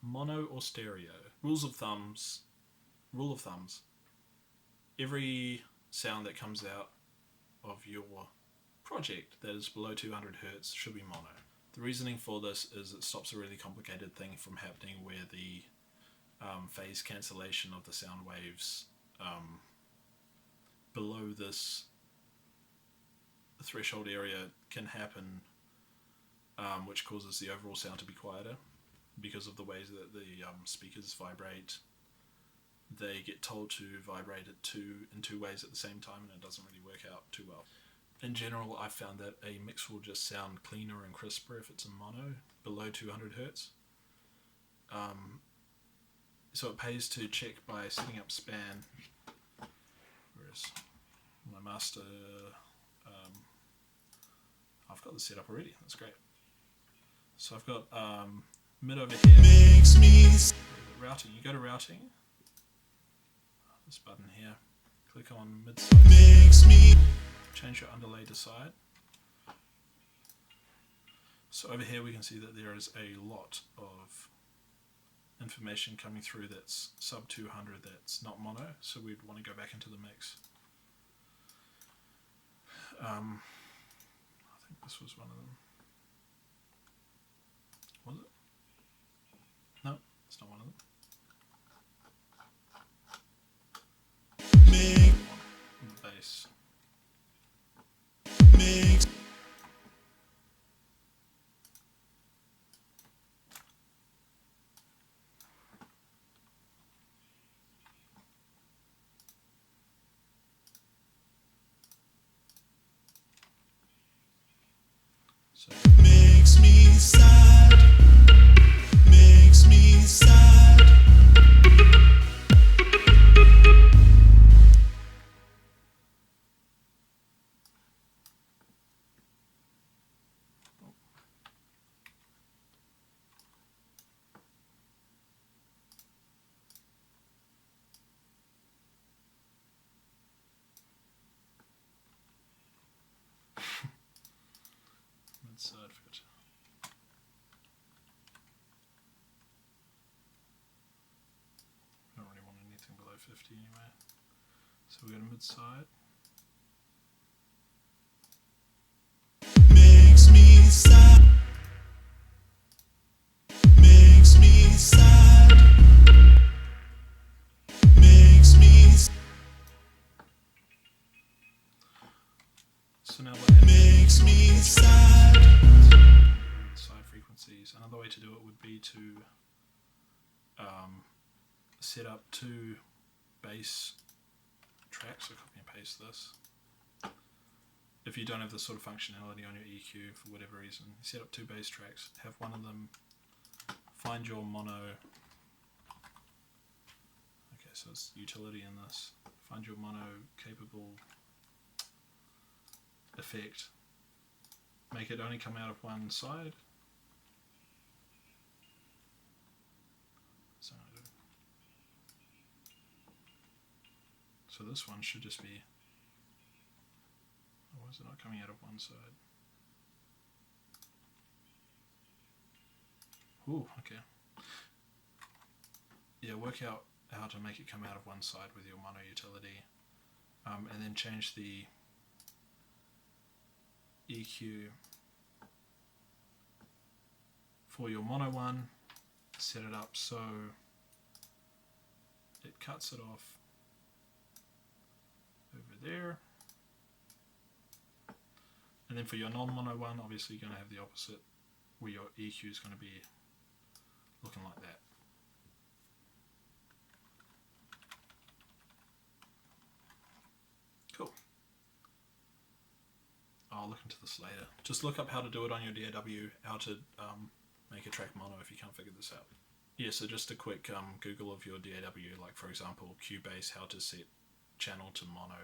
mono or stereo. Rule of thumbs. Every sound that comes out of your project that is below 200 hertz should be mono. The reasoning for this is it stops a really complicated thing from happening where the phase cancellation of the sound waves below this threshold area can happen, which causes the overall sound to be quieter because of the ways that the speakers vibrate. They get told to vibrate in two ways at the same time, and it doesn't really work out too well. In general, I found that a mix will just sound cleaner and crisper if it's in mono below 200 hertz. So it pays to check by setting up span. Whereas my master, I've got this set up already. That's great. So I've got mid over here. Routing. You go to routing. This button here. Click on mid side. Change your underlay to side. So over here we can see that there is a lot of information coming through that's sub 200 that's not mono, so we'd want to go back into the mix. I think this was one of them. Was it? No, it's not one of them. The bass. So makes me sad, makes me sad. Mid-side fit. I don't really want anything below 50 anyway. So we got a mid-side. Makes me sad. Makes me sad. Makes me sad. So now what makes me sad. Side frequencies. Another way to do it would be to set up two bass tracks. So copy and paste this. If you don't have this sort of functionality on your EQ for whatever reason, set up two bass tracks. Have one of them find your mono. Okay, so it's utility in this. Find your mono capable effect. Make it only come out of one side. So this one should just be. Why is it not coming out of one side? Ooh, okay. Yeah, work out how to make it come out of one side with your mono utility, and then change the EQ for your mono one. Set it up so it cuts it off over there, and then for your non-mono one, obviously you're going to have the opposite, where your EQ is going to be looking like that. Cool. I'll look into this later. Just look up how to do it on your DAW, how to make a track mono if you can't figure this out. Yeah, so just a quick Google of your DAW, like for example Cubase, how to set channel to mono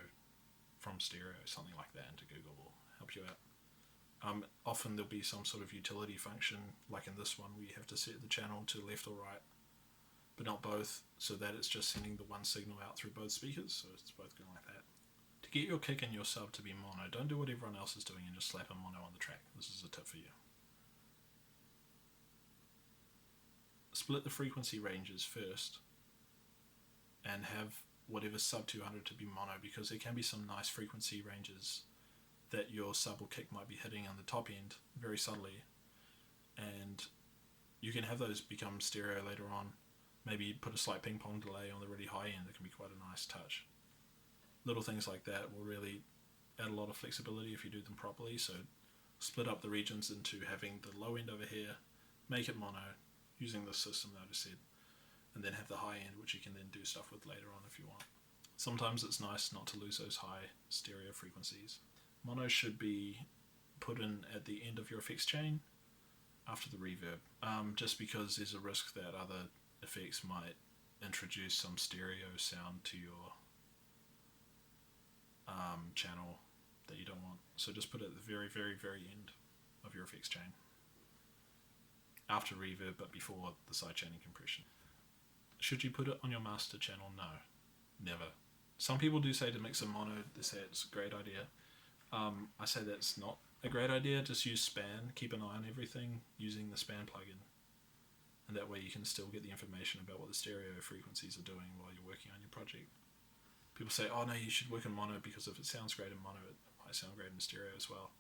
from stereo, something like that, into Google will help you out. Often there'll be some sort of utility function, like in this one, where you have to set the channel to left or right, but not both, so that it's just sending the one signal out through both speakers, so it's both going like that. To get your kick and your sub to be mono, don't do what everyone else is doing and just slap a mono on the track. This is a tip for you. split the frequency ranges first and have whatever sub 200 to be mono, because there can be some nice frequency ranges that your sub or kick might be hitting on the top end very subtly, and you can have those become stereo later on. Maybe put a slight ping pong delay on the really high end. That can be quite a nice touch. Little things like that will really add a lot of flexibility if you do them properly. So split up the regions into having the low end over here, make it mono using the system that I just said, and then have the high end, which you can then do stuff with later on if you want. Sometimes it's nice not to lose those high stereo frequencies. Mono should be put in at the end of your effects chain after the reverb, just because there's a risk that other effects might introduce some stereo sound to your channel that you don't want. So just put it at the very, very, very end of your effects chain. After reverb, but before the sidechaining compression. Should you put it on your master channel? No, never. Some people do say to mix a mono, they say it's a great idea. I say that's not a great idea. Just use span, keep an eye on everything using the span plugin. And that way you can still get the information about what the stereo frequencies are doing while you're working on your project. People say, oh no, you should work in mono because if it sounds great in mono, it might sound great in stereo as well.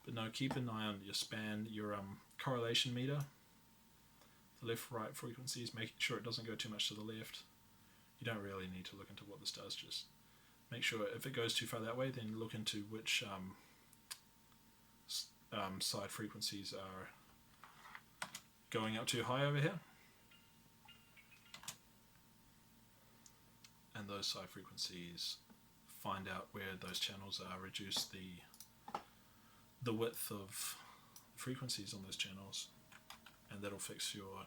But no, keep an eye on your span, your correlation meter, the left-right frequencies, making sure it doesn't go too much to the left. You don't really need to look into what this does, just make sure if it goes too far that way, then look into which side frequencies are going up too high over here. And those side frequencies, find out where those channels are, reduce the width of frequencies on those channels, and that'll fix your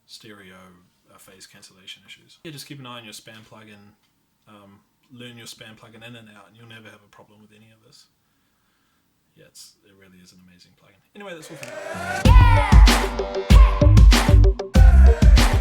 stereo phase cancellation issues. Yeah, just keep an eye on your span plugin, learn your span plugin in and out, and you'll never have a problem with any of this. Yeah, it really is an amazing plugin. Anyway, that's all for now.